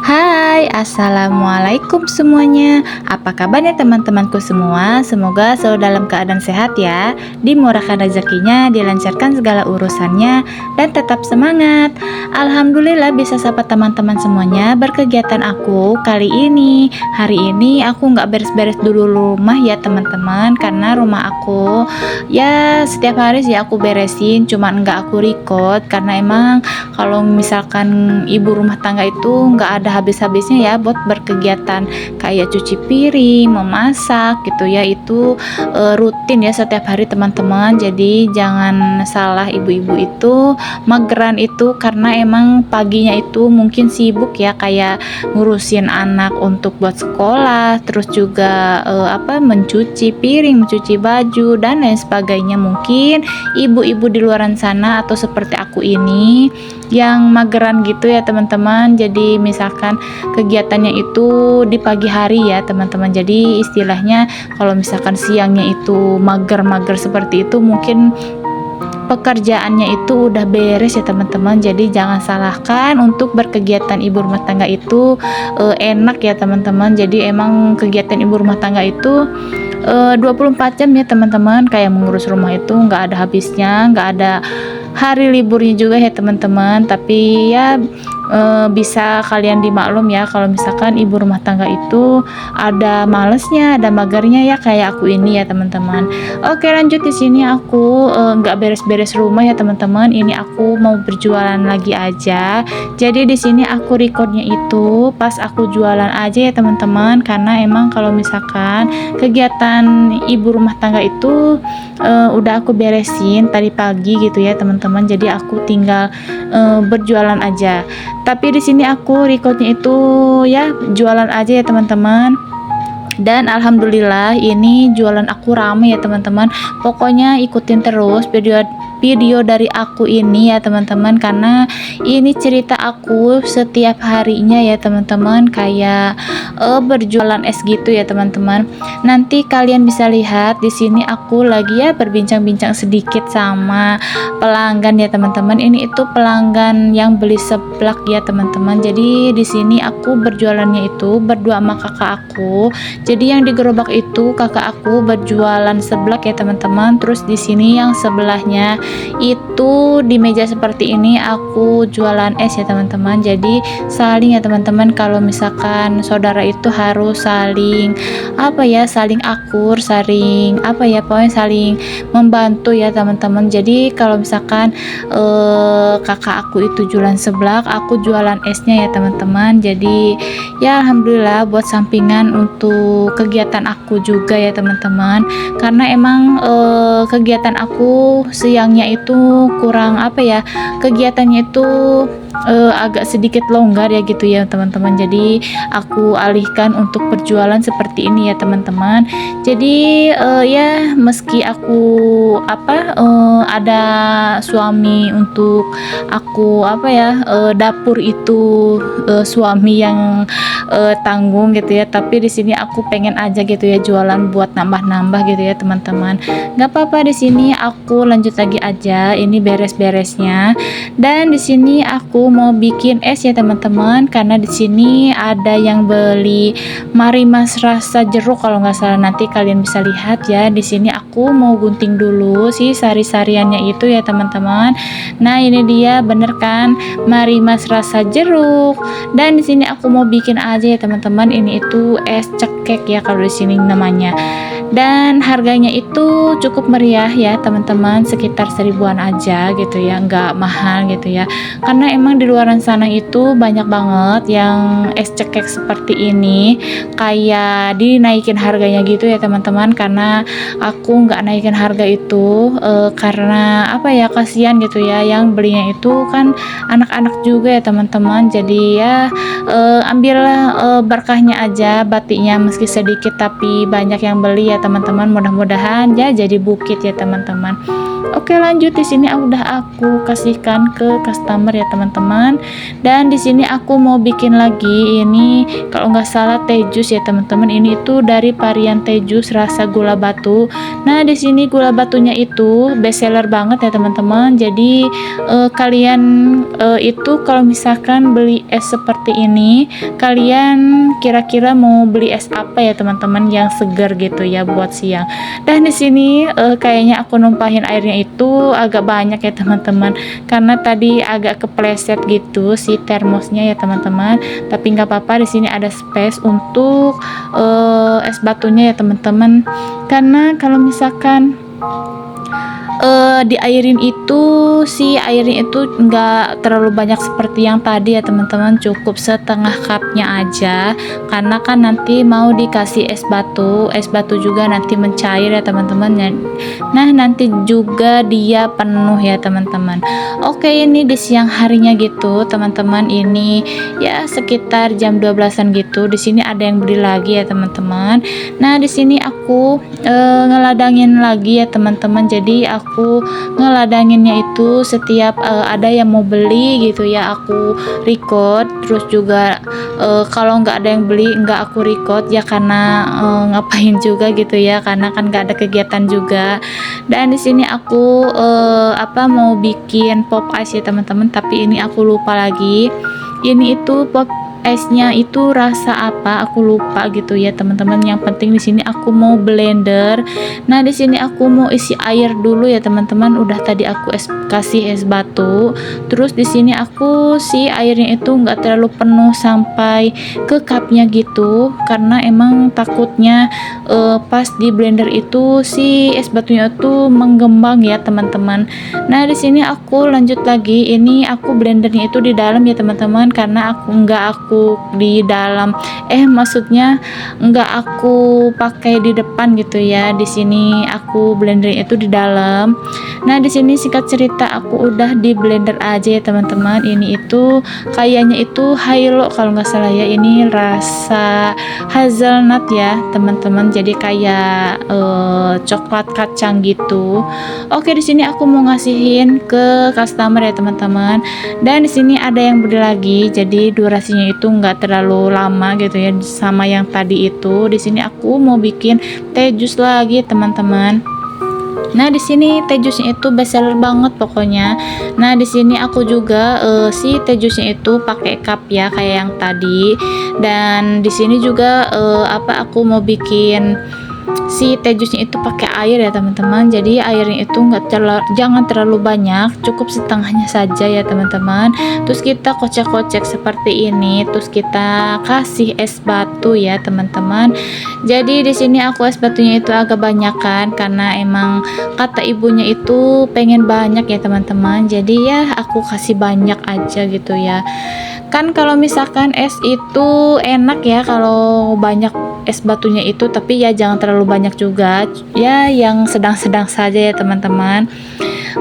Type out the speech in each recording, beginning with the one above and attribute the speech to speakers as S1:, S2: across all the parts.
S1: Hai, assalamualaikum semuanya. Apa kabarnya teman-temanku semua? Semoga selalu dalam keadaan sehat ya. Dimurahkan rezekinya, dilancarkan segala urusannya, dan tetap semangat. Alhamdulillah bisa sapa teman-teman semuanya berkegiatan aku kali ini. Hari ini aku nggak beres-beres dulu rumah ya teman-teman, karena rumah aku ya setiap hari sih aku beresin, cuman nggak aku record karena emang kalau misalkan ibu rumah tangga itu nggak ada habis-habisnya ya buat berkegiatan kayak cuci piring, memasak gitu ya, itu rutin ya setiap hari teman-teman. Jadi jangan salah, ibu-ibu itu mageran itu karena emang paginya itu mungkin sibuk ya, kayak ngurusin anak untuk buat sekolah, terus juga mencuci piring, mencuci baju dan lain sebagainya. Mungkin ibu-ibu di luaran sana atau seperti aku ini yang mageran gitu ya teman-teman. Jadi misalkan kegiatannya itu di pagi hari ya teman-teman, jadi istilahnya kalau misalkan siangnya itu mager-mager seperti itu, mungkin pekerjaannya itu udah beres ya teman-teman. Jadi jangan salahkan untuk berkegiatan ibu rumah tangga itu enak ya teman-teman. Jadi emang kegiatan ibu rumah tangga itu 24 jam ya teman-teman, kayak mengurus rumah itu nggak ada habisnya, nggak ada hari liburnya juga ya teman-teman. Tapi ya bisa kalian dimaklum ya kalau misalkan ibu rumah tangga itu ada malesnya, ada magernya ya kayak aku ini ya teman-teman. Oke, lanjut. Di sini aku nggak beres-beres rumah ya teman-teman. Ini aku mau berjualan lagi aja. Jadi di sini aku recordnya itu pas aku jualan aja ya teman-teman, karena emang kalau misalkan kegiatan ibu rumah tangga itu udah aku beresin tadi pagi gitu ya teman-teman. Jadi aku tinggal berjualan aja. Tapi di sini aku recordnya itu ya jualan aja ya teman-teman. Dan alhamdulillah ini jualan aku rame ya teman-teman. Pokoknya ikutin terus video dari aku ini ya teman-teman, karena ini cerita aku setiap harinya ya teman-teman, kayak berjualan es gitu ya teman-teman. Nanti kalian bisa lihat di sini aku lagi ya berbincang-bincang sedikit sama pelanggan ya teman-teman. Ini itu pelanggan yang beli seblak ya teman-teman. Jadi di sini aku berjualannya itu berdua sama kakak aku. Jadi yang di gerobak itu kakak aku berjualan seblak ya teman-teman. Terus di sini yang sebelahnya itu di meja seperti ini aku jualan es ya teman-teman. Jadi saling ya teman-teman, kalau misalkan saudara itu harus saling saling akur, saling pokoknya saling membantu ya teman-teman. Jadi kalau misalkan kakak aku itu jualan seblak, aku jualan esnya ya teman-teman. Jadi ya alhamdulillah buat sampingan untuk kegiatan aku juga ya teman-teman, karena emang kegiatan aku siangnya itu kurang kegiatannya itu agak sedikit longgar ya gitu ya teman-teman. Jadi aku alihkan untuk berjualan seperti ini ya teman-teman. Jadi ya meski aku ada suami untuk aku dapur itu suami yang tanggung gitu ya, tapi di sini aku pengen aja gitu ya jualan buat nambah-nambah gitu ya teman-teman. Nggak apa-apa, di sini aku lanjut lagi aja ini beres-beresnya. Dan di sini aku mau bikin es ya teman-teman, karena di sini ada yang beli marimas rasa jeruk kalau nggak salah. Nanti kalian bisa lihat ya. Di sini aku mau gunting dulu sih sari-sariannya itu ya teman-teman. Nah ini dia, bener kan, marimas rasa jeruk. Dan di sini aku mau bikin aja ya teman-teman. Ini itu es cekek ya kalau di sini namanya. Dan harganya itu cukup meriah ya teman-teman, sekitar 1000-an aja gitu ya, nggak mahal gitu ya. Karena emang di luaran sana itu banyak banget yang es cekek seperti ini, kayak dinaikin harganya gitu ya teman-teman. Karena aku nggak naikin harga itu karena kasihan gitu ya, yang belinya itu kan anak-anak juga ya teman-teman. Jadi ya ambillah berkahnya aja, batiknya meski sedikit tapi banyak yang beli ya ya teman-teman, mudah-mudahan ya jadi bukit ya teman-teman. Oke, lanjut. Di sini udah aku kasihkan ke customer ya teman-teman. Dan di sini aku mau bikin lagi ini, kalau nggak salah teh jus ya teman-teman. Ini itu dari varian teh jus rasa gula batu. Nah, di sini gula batunya itu best seller banget ya teman-teman. Jadi kalian itu kalau misalkan beli es seperti ini, kalian kira-kira mau beli es apa ya teman-teman yang segar gitu ya buat siang. Dan di sini kayaknya aku numpahin airnya itu agak banyak ya teman-teman, karena tadi agak kepleset gitu si termosnya ya teman-teman. Tapi nggak apa-apa, di sini ada space untuk es batunya ya teman-teman. Karena kalau misalkan diairin itu, si airnya itu nggak terlalu banyak seperti yang tadi ya teman-teman, cukup setengah cupnya aja, karena kan nanti mau dikasih es batu juga nanti mencair ya teman-teman. Nah, nanti juga dia penuh ya teman-teman. Oke, ini di siang harinya gitu teman-teman, ini ya sekitar jam 12-an gitu. Di sini ada yang beli lagi ya teman-teman. Nah, di sini aku ngeladangin lagi ya teman-teman. Jadi aku ngeladanginnya itu setiap ada yang mau beli gitu ya, aku record. Terus juga kalau nggak ada yang beli nggak aku record ya, karena ngapain juga gitu ya, karena kan nggak ada kegiatan juga. Dan di sini aku mau bikin pop ice ya teman-teman, tapi ini aku lupa lagi. Ini itu pop esnya itu rasa apa aku lupa gitu ya teman-teman. Yang penting di sini aku mau blender. Nah, di sini aku mau isi air dulu ya teman-teman. Udah tadi aku kasih es batu. Terus di sini aku si airnya itu nggak terlalu penuh sampai ke cupnya gitu, karena emang takutnya pas di blender itu si es batunya itu menggembang ya teman-teman. Nah, di sini aku lanjut lagi. Ini aku blendernya itu di dalam ya teman-teman, karena aku di dalam maksudnya nggak aku pakai di depan gitu ya. Di sini aku blender itu di dalam. Nah, di sini singkat cerita aku udah di blender aja ya teman-teman. Ini itu kayaknya itu Hilo kalau nggak salah ya. Ini rasa hazelnut ya teman-teman, jadi kayak coklat kacang gitu. Oke, di sini aku mau ngasihin ke customer ya teman-teman. Dan di sini ada yang beli lagi, jadi durasinya itu nggak terlalu lama gitu ya sama yang tadi itu. Di sini aku mau bikin teh jus lagi teman-teman. Nah, di sini teh jusnya itu best seller banget pokoknya. Nah, di sini aku juga si teh jusnya itu pakai cup ya kayak yang tadi. Dan di sini juga aku mau bikin si teh jusnya itu pakai air ya teman-teman. Jadi airnya itu jangan terlalu banyak, cukup setengahnya saja ya teman-teman. Terus kita kocek-kocek seperti ini, terus kita kasih es batu ya teman-teman. Jadi di sini aku es batunya itu agak banyak kan, karena emang kata ibunya itu pengen banyak ya teman-teman. Jadi ya aku kasih banyak aja gitu ya. Kan kalau misalkan es itu enak ya kalau banyak es batunya itu, tapi ya jangan terlalu banyak juga ya, yang sedang-sedang saja ya teman-teman.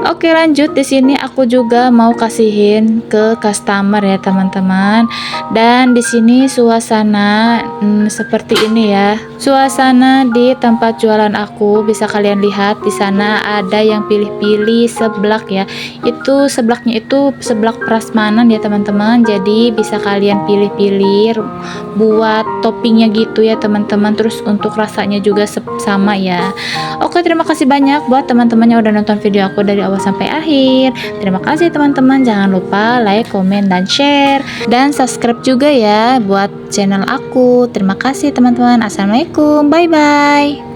S1: Oke, lanjut. Di sini aku juga mau kasihin ke customer ya teman-teman. Dan di sini suasana seperti ini ya. Suasana di tempat jualan aku, bisa kalian lihat di sana ada yang pilih-pilih seblak ya. Itu seblaknya itu seblak prasmanan ya teman-teman. Jadi bisa kalian pilih-pilih buat toppingnya gitu ya teman-teman. Terus untuk rasanya juga sama ya. Oke, terima kasih banyak buat teman-teman yang udah nonton video aku dari awal sampai akhir. Terima kasih teman-teman, jangan lupa like, komen, dan share, dan subscribe juga ya buat channel aku. Terima kasih teman-teman. Assalamualaikum, bye bye.